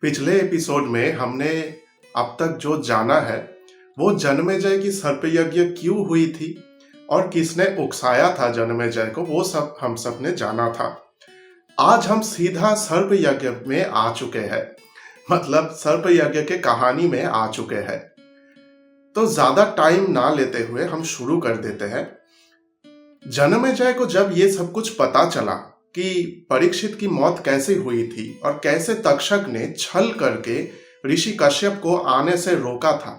पिछले एपिसोड में हमने अब तक जो जाना है वो जन्मेजय की सर्पयज्ञ क्यों हुई थी और किसने उकसाया था जन्मेजय को, वो सब हम सब ने जाना था। आज हम सीधा सर्पयज्ञ में आ चुके हैं, मतलब सर्पयज्ञ के कहानी में आ चुके हैं। तो ज्यादा टाइम ना लेते हुए हम शुरू कर देते हैं। जन्मेजय को जब ये सब कुछ पता चला कि परीक्षित की मौत कैसे हुई थी और कैसे तक्षक ने छल करके ऋषि कश्यप को आने से रोका था,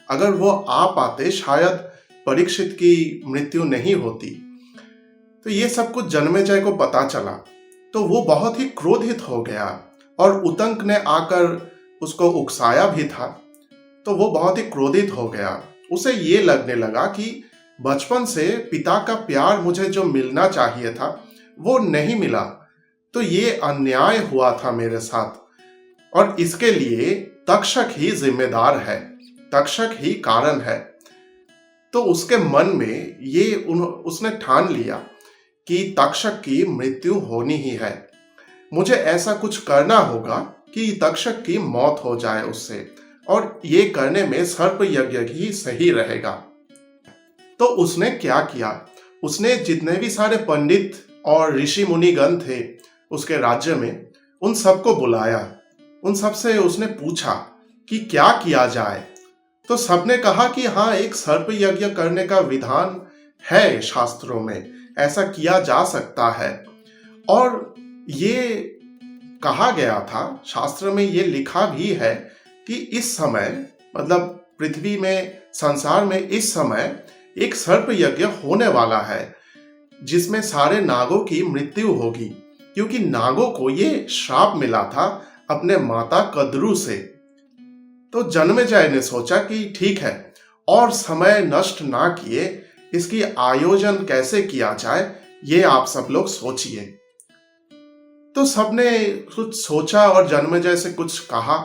अगर वो आ पाते शायद परीक्षित की मृत्यु नहीं होती। तो ये सब कुछ जन्मेजय को पता चला तो वो बहुत ही क्रोधित हो गया और उतंक ने आकर उसको उकसाया भी था, तो वो बहुत ही क्रोधित हो गया। उसे ये लगने लगा कि बचपन से पिता का प्यार मुझे जो मिलना चाहिए था वो नहीं मिला, तो ये अन्याय हुआ था मेरे साथ और इसके लिए तक्षक ही जिम्मेदार है, तक्षक ही कारण है। तो उसके मन में उसने ठान लिया कि तक्षक की मृत्यु होनी ही है। मुझे ऐसा कुछ करना होगा कि तक्षक की मौत हो जाए उससे, और ये करने में सर्प यज्ञ ही सही रहेगा। तो उसने क्या किया, उसने जितने भी सारे पंडित और ऋषि मुनिगण थे उसके राज्य में, उन सबको बुलाया। उन सबसे उसने पूछा कि क्या किया जाए। तो सबने कहा कि हाँ, एक सर्प यज्ञ करने का विधान है शास्त्रों में, ऐसा किया जा सकता है। और ये कहा गया था, शास्त्र में ये लिखा भी है कि इस समय, मतलब पृथ्वी में, संसार में इस समय एक सर्प यज्ञ होने वाला है जिसमें सारे नागों की मृत्यु होगी, क्योंकि नागों को ये श्राप मिला था अपने माता कद्रु से। तो जन्मेजय ने सोचा कि ठीक है, और समय नष्ट ना किए इसकी आयोजन कैसे किया जाए, ये आप सब लोग सोचिए। तो सबने कुछ सोचा और जन्मेजय से कुछ कहा,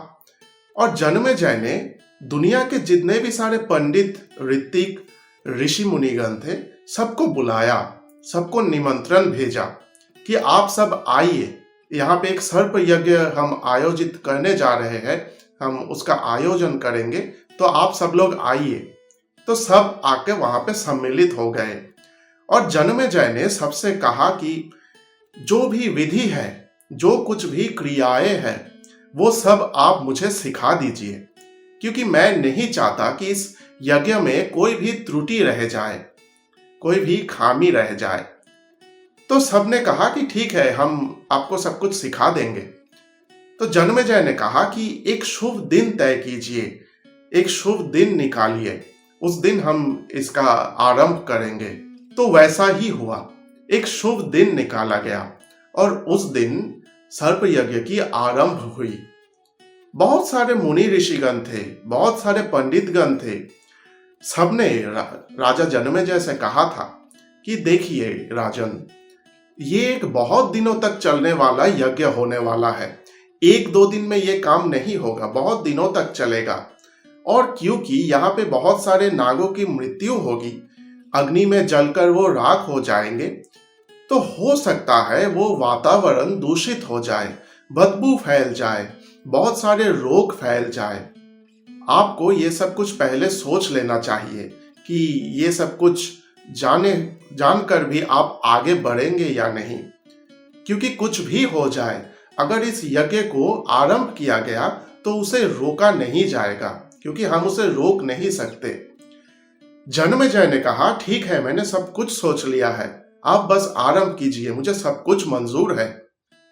और जन्मेजय ने दुनिया के जितने भी सारे पंडित, ऋतिक, ऋषि मुनिगण थे सबको बुलाया, सबको निमंत्रण भेजा कि आप सब आइए, यहाँ पे एक सर्प यज्ञ हम आयोजित करने जा रहे हैं, हम उसका आयोजन करेंगे, तो आप सब लोग आइए। तो सब आके वहां पे सम्मिलित हो गए और जन्मेजय ने सबसे कहा कि जो भी विधि है, जो कुछ भी क्रियाएं हैं, वो सब आप मुझे सिखा दीजिए, क्योंकि मैं नहीं चाहता कि इस यज्ञ में कोई भी त्रुटि रह जाए, कोई भी खामी रह जाए। तो सबने कहा कि ठीक है, हम आपको सब कुछ सिखा देंगे। तो जन्मेजय ने कहा कि एक शुभ दिन तय कीजिए, एक शुभ दिन निकालिए, उस दिन हम इसका आरंभ करेंगे। तो वैसा ही हुआ, एक शुभ दिन निकाला गया और उस दिन सर्प यज्ञ की आरंभ हुई। बहुत सारे मुनि ऋषिगण थे, बहुत सारे पंडितगण थे। सबने राजा जन्मेजय से कहा था कि देखिए राजन, ये एक बहुत दिनों तक चलने वाला यज्ञ होने वाला है, एक दो दिन में ये काम नहीं होगा, बहुत दिनों तक चलेगा। और क्योंकि यहाँ पे बहुत सारे नागों की मृत्यु होगी, अग्नि में जलकर वो राख हो जाएंगे, तो हो सकता है वो वातावरण दूषित हो जाए, बदबू फैल जाए, बहुत सारे रोग फैल जाए। आपको ये सब कुछ पहले सोच लेना चाहिए कि ये सब कुछ जानकर भी आप आगे बढ़ेंगे या नहीं, क्योंकि कुछ भी हो जाए, अगर इस यज्ञ को आरंभ किया गया तो उसे रोका नहीं जाएगा, क्योंकि हम उसे रोक नहीं सकते। जन्मेजय ने कहा ठीक है, मैंने सब कुछ सोच लिया है, आप बस आरंभ कीजिए, मुझे सब कुछ मंजूर है।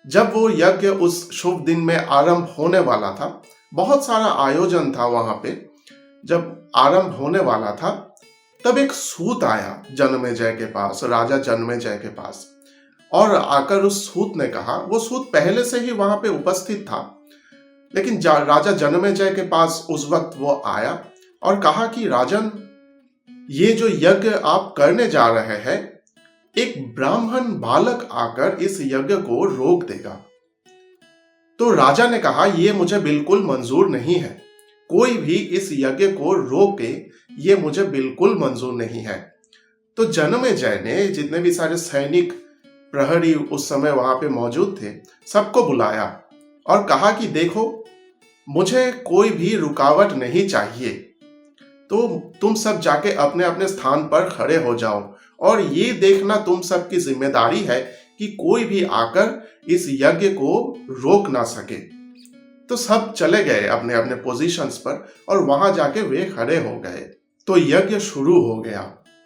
जब वो यज्ञ उस शुभ दिन में आरंभ होने वाला था, बहुत सारा आयोजन था वहां पे, जब आरंभ होने वाला था तब एक सूत आया जन्मेजय के पास, राजा जन्मेजय के पास, और आकर उस सूत ने कहा, वो सूत पहले से ही वहां पे उपस्थित था, लेकिन राजा जन्मेजय के पास उस वक्त वो आया और कहा कि राजन, ये जो यज्ञ आप करने जा रहे हैं, एक ब्राह्मण बालक आकर इस यज्ञ को रोक देगा। तो राजा ने कहा ये मुझे बिल्कुल मंजूर नहीं है, कोई भी इस यज्ञ को रोके ये मुझे बिल्कुल मंजूर नहीं है। तो जन्मेजय ने जितने भी सारे सैनिक, प्रहरी उस समय वहां पे मौजूद थे, सबको बुलाया और कहा कि देखो, मुझे कोई भी रुकावट नहीं चाहिए। तो तुम सब जाके अपने अपने स्थान पर खड़े हो जाओ और ये देखना तुम सबकी जिम्मेदारी है कि कोई भी आकर इस यज्ञ को रोक ना सके। तो सब चले गए अपने अपने पोजीशंस पर और वहां जाके वे खड़े हो गए। तो यज्ञ शुरू हो गया।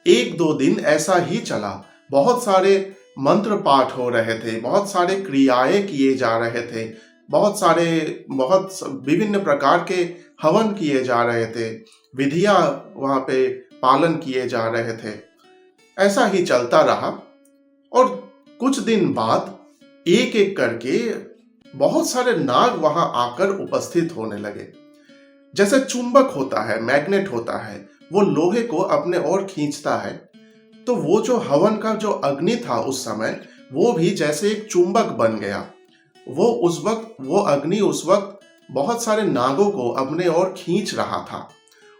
1-2 दिन ऐसा ही चला। बहुत सारे मंत्र पाठ हो रहे थे, बहुत सारे क्रियाएं किए जा रहे थे, बहुत विभिन्न प्रकार के हवन किए जा रहे थे, विधियां वहां पे पालन किए जा रहे थे। ऐसा ही चलता रहा और कुछ दिन बाद एक एक करके बहुत सारे नाग वहां आकर उपस्थित होने लगे। जैसे चुंबक होता है, मैग्नेट होता है, वो लोहे को अपने ओर खींचता है। तो वो जो हवन का जो अग्नि था उस समय, वो भी जैसे एक चुंबक बन गया। वो अग्नि उस वक्त बहुत सारे नागों को अपने ओर खींच रहा था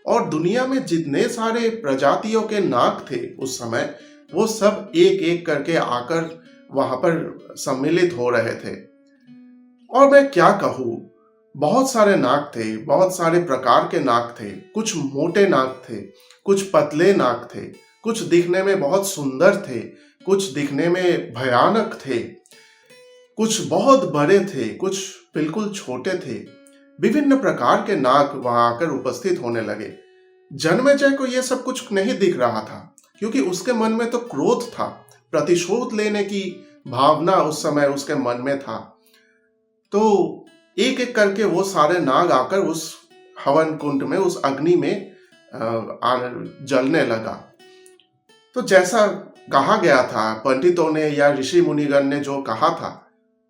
और दुनिया में जितने सारे प्रजातियों के नाग थे उस समय, वो सब एक एक करके आकर वहां पर सम्मिलित हो रहे थे। और मैं क्या कहूँ, बहुत सारे नाग थे, बहुत सारे प्रकार के नाग थे। कुछ मोटे नाग थे, कुछ पतले नाग थे, कुछ दिखने में बहुत सुंदर थे, कुछ दिखने में भयानक थे, कुछ बहुत बड़े थे, कुछ बिल्कुल छोटे थे। विभिन्न प्रकार के नाग वहां आकर उपस्थित होने लगे। जन्मेजय को यह सब कुछ नहीं दिख रहा था, क्योंकि उसके मन में तो क्रोध था, प्रतिशोध लेने की भावना उस समय उसके मन में था। तो एक एक करके वो सारे नाग आकर उस हवन कुंड में, उस अग्नि में जलने लगा। तो जैसा कहा गया था पंडितों ने या ऋषि मुनिगण ने जो कहा था,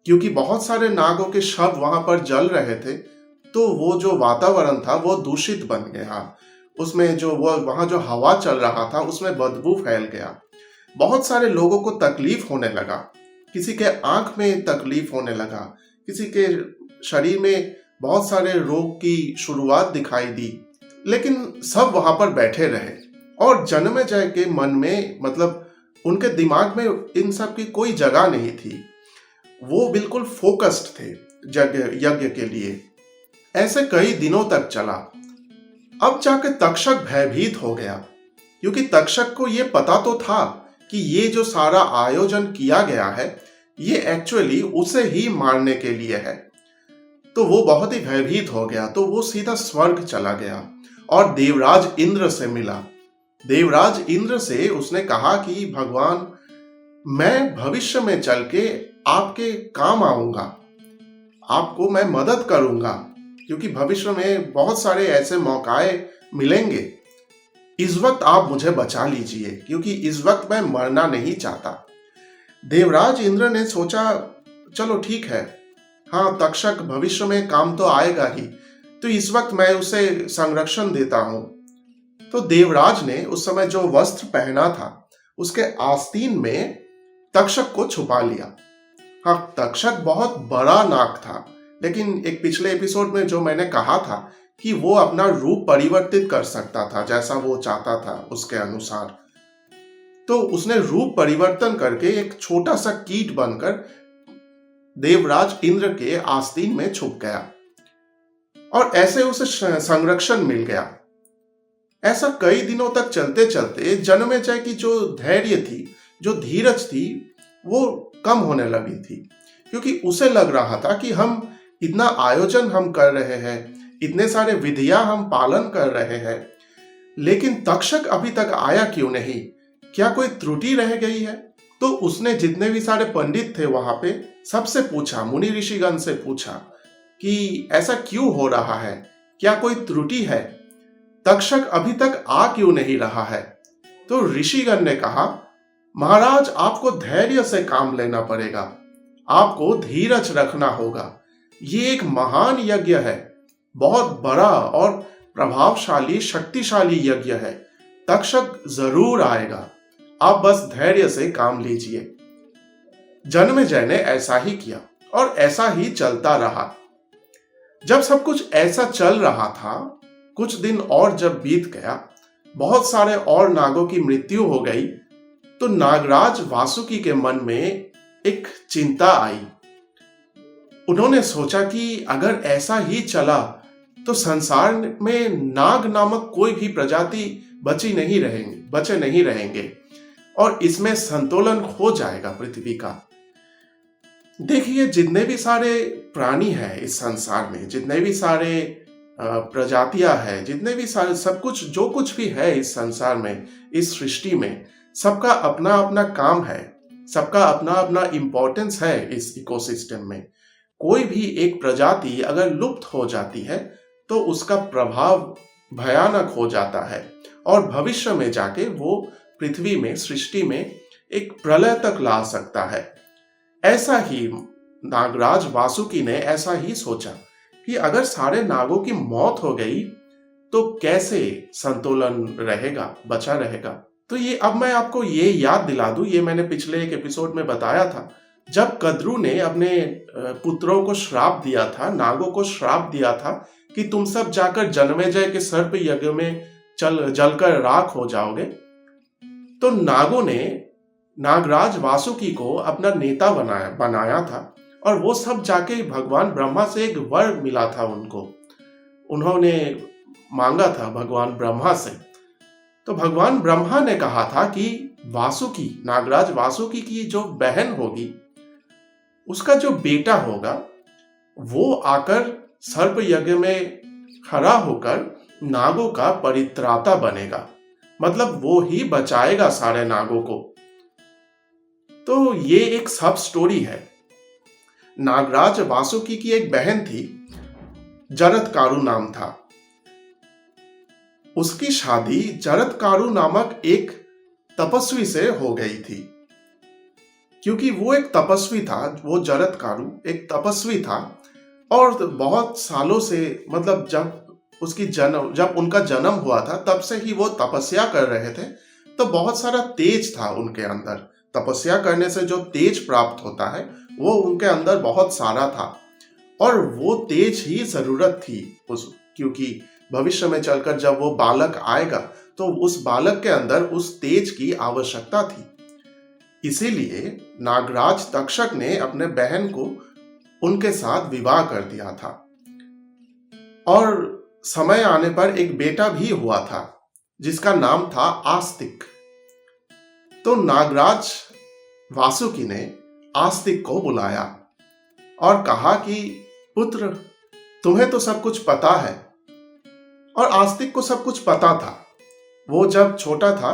क्योंकि बहुत सारे नागों के शव वहां पर जल रहे थे, तो वो जो वातावरण था वो दूषित बन गया। उसमें जो वो वहां जो हवा चल रहा था उसमें बदबू फैल गया। बहुत सारे लोगों को तकलीफ होने लगा। किसी के आंख में तकलीफ होने लगा, किसी के शरीर में बहुत सारे रोग की शुरुआत दिखाई दी। लेकिन सब वहां पर बैठे रहे और जन्मेजय के मन में, मतलब उनके दिमाग में इन सब की कोई जगह नहीं थी। वो बिल्कुल फोकस्ड थे यज्ञ के लिए। ऐसे कई दिनों तक चला। अब जाके तक्षक भयभीत हो गया, क्योंकि तक्षक को ये पता तो था कि ये जो सारा आयोजन किया गया है ये एक्चुअली उसे ही मारने के लिए है। तो वो बहुत ही भयभीत हो गया। तो वो सीधा स्वर्ग चला गया और देवराज इंद्र से मिला। देवराज इंद्र से उसने कहा कि भगवान, मैं भविष्य में चल के आपके काम आऊंगा, आपको मैं मदद करूंगा, क्योंकि भविष्य में बहुत सारे ऐसे मौकाएं मिलेंगे। इस वक्त आप मुझे बचा लीजिए, क्योंकि इस वक्त मैं मरना नहीं चाहता। देवराज इंद्र ने सोचा, चलो ठीक है, हाँ तक्षक भविष्य में काम तो आएगा ही, तो इस वक्त मैं उसे संरक्षण देता हूं। तो देवराज ने उस समय जो वस्त्र पहना था उसके आस्तीन में तक्षक को छुपा लिया। हाँ, तक्षक बहुत बड़ा नाग था, लेकिन एक पिछले एपिसोड में जो मैंने कहा था कि वो अपना रूप परिवर्तित कर सकता था जैसा वो चाहता था उसके अनुसार। तो उसने रूप परिवर्तन करके एक छोटा सा कीट बनकर देवराज इंद्र के आस्तीन में छुप गया और ऐसे उसे संरक्षण मिल गया। ऐसा कई दिनों तक चलते चलते जन्मेजय की जो धैर्य थी, जो धीरज थी, वो कम होने लगी थी, क्योंकि उसे लग रहा था कि हम इतना आयोजन हम कर रहे हैं, इतने सारे विधियां हम पालन कर रहे हैं, लेकिन तक्षक अभी तक आया क्यों नहीं? क्या कोई त्रुटि रह गई है? तो उसने जितने भी सारे पंडित थे वहां पे सबसे पूछा, मुनि ऋषिगण से पूछा कि ऐसा क्यों हो रहा है, क्या कोई त्रुटि है? तक्षक अभी तक आ क्यों नहीं रहा है? तो ऋषिगण ने कहा, महाराज आपको धैर्य से काम लेना पड़ेगा, आपको धीरज रखना होगा। ये एक महान यज्ञ है, बहुत बड़ा और प्रभावशाली शक्तिशाली यज्ञ है। तक्षक जरूर आएगा, आप बस धैर्य से काम लीजिए। जन्मेजय ने ऐसा ही किया और ऐसा ही चलता रहा। जब सब कुछ ऐसा चल रहा था, कुछ दिन और जब बीत गया, बहुत सारे और नागों की मृत्यु हो गई, तो नागराज वासुकी के मन में एक चिंता आई। उन्होंने सोचा कि अगर ऐसा ही चला तो संसार में नाग नामक कोई भी प्रजाति बचे नहीं रहेंगे और इसमें संतुलन हो जाएगा पृथ्वी का। देखिए, जितने भी सारे प्राणी हैं इस संसार में, जितने भी सारे प्रजातियां हैं, जितने भी सारे सब कुछ जो कुछ भी है इस संसार में, इस सृष्टि में, सबका अपना अपना काम है, सबका अपना अपना इम्पोर्टेंस है इस इकोसिस्टम में। कोई भी एक प्रजाति अगर लुप्त हो जाती है तो उसका प्रभाव भयानक हो जाता है और भविष्य में जाके वो पृथ्वी में, सृष्टि में एक प्रलय तक ला सकता है। ऐसा ही नागराज वासुकी ने ऐसा ही सोचा कि अगर सारे नागों की मौत हो गई तो कैसे संतुलन रहेगा, बचा रहेगा। तो ये अब मैं आपको ये याद दिला दूं, ये मैंने पिछले एक एपिसोड में बताया था, जब कद्रू ने अपने पुत्रों को श्राप दिया था, नागों को श्राप दिया था कि तुम सब जाकर जन्मेजय के सर्प यज्ञ में जलकर राख हो जाओगे, तो नागों ने नागराज वासुकी को अपना नेता बनाया था और वो सब जाके भगवान ब्रह्मा से एक वर मिला था उनको, उन्होंने मांगा था भगवान ब्रह्मा से। तो भगवान ब्रह्मा ने कहा था कि वासुकी, नागराज वासुकी की जो बहन होगी, उसका जो बेटा होगा, वो आकर सर्प यज्ञ में खड़ा होकर नागों का परित्राता बनेगा, मतलब वो ही बचाएगा सारे नागों को। तो ये एक सब स्टोरी है। नागराज वासुकी की एक बहन थी, जरत्कारु नाम था। उसकी शादी जरत्कारु नामक एक तपस्वी से हो गई थी। क्योंकि वो एक तपस्वी था, वो जरत्कारु एक तपस्वी था और बहुत सालों से, मतलब जब उनका जन्म हुआ था तब से ही वो तपस्या कर रहे थे। तो बहुत सारा तेज था उनके अंदर, तपस्या करने से जो तेज प्राप्त होता है वो उनके अंदर बहुत सारा था और वो तेज ही जरूरत थी क्योंकि भविष्य में चलकर जब वो बालक आएगा तो उस बालक के अंदर उस तेज की आवश्यकता थी। इसीलिए नागराज तक्षक ने अपने बहन को उनके साथ विवाह कर दिया था और समय आने पर एक बेटा भी हुआ था जिसका नाम था आस्तिक। तो नागराज वासुकी ने आस्तिक को बुलाया और कहा कि पुत्र, तुम्हें तो सब कुछ पता है। और आस्तिक को सब कुछ पता था। वो जब छोटा था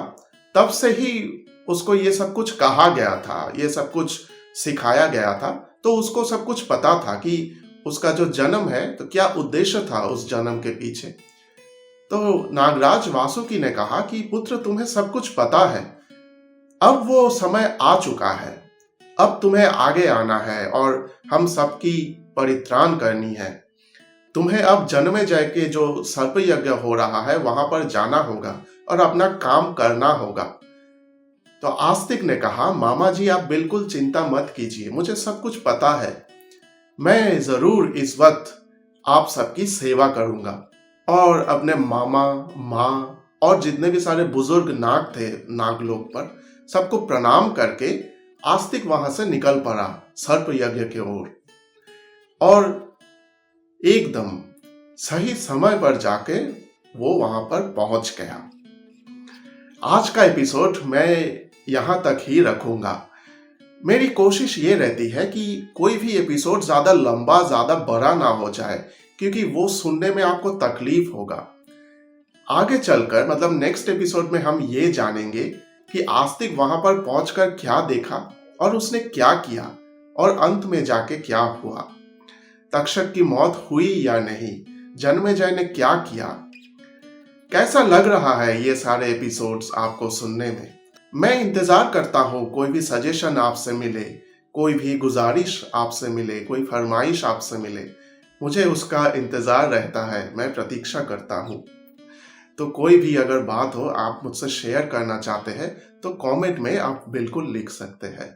तब से ही उसको ये सब कुछ कहा गया था, ये सब कुछ सिखाया गया था, तो उसको सब कुछ पता था कि उसका जो जन्म है तो क्या उद्देश्य था उस जन्म के पीछे। तो नागराज वासुकी ने कहा कि पुत्र, तुम्हें सब कुछ पता है, अब वो समय आ चुका है, अब तुम्हें आगे आना है और हम सबकी परित्राण करनी है। तुम्हें अब जन्मेजय के जो सर्प यज्ञ हो रहा है वहां पर जाना होगा और अपना काम करना होगा। तो आस्तिक ने कहा, मामा जी आप बिल्कुल चिंता मत कीजिए, मुझे सब कुछ पता है, मैं जरूर इस वक्त आप सबकी सेवा करूंगा। और अपने मामा, माँ और जितने भी सारे बुजुर्ग नाग थे नागलोक पर, सबको प्रणाम करके आस्तिक वहां से निकल पड़ा सर्प यज्ञ की ओर और एकदम सही समय पर जाके वो वहां पर पहुंच गया। आज का एपिसोड मैं यहां तक ही रखूंगा। मेरी कोशिश ये रहती है कि कोई भी एपिसोड ज्यादा लंबा, ज्यादा बड़ा ना हो जाए, क्योंकि वो सुनने में आपको तकलीफ होगा। आगे चलकर, मतलब नेक्स्ट एपिसोड में हम ये जानेंगे कि आस्तिक वहां पर पहुंचकर क्या देखा और उसने क्या किया और अंत में जाके क्या हुआ। तक्षक की मौत हुई या नहीं, जन्मेजय ने क्या किया। कैसा लग रहा है ये सारे एपिसोड्स आपको सुनने में? मैं इंतजार करता हूँ कोई भी सजेशन आपसे मिले, कोई भी गुजारिश आपसे मिले, कोई फरमाइश आपसे मिले, मुझे उसका इंतजार रहता है, मैं प्रतीक्षा करता हूँ। तो कोई भी अगर बात हो आप मुझसे शेयर करना चाहते हैं तो कमेंट में आप बिल्कुल लिख सकते हैं।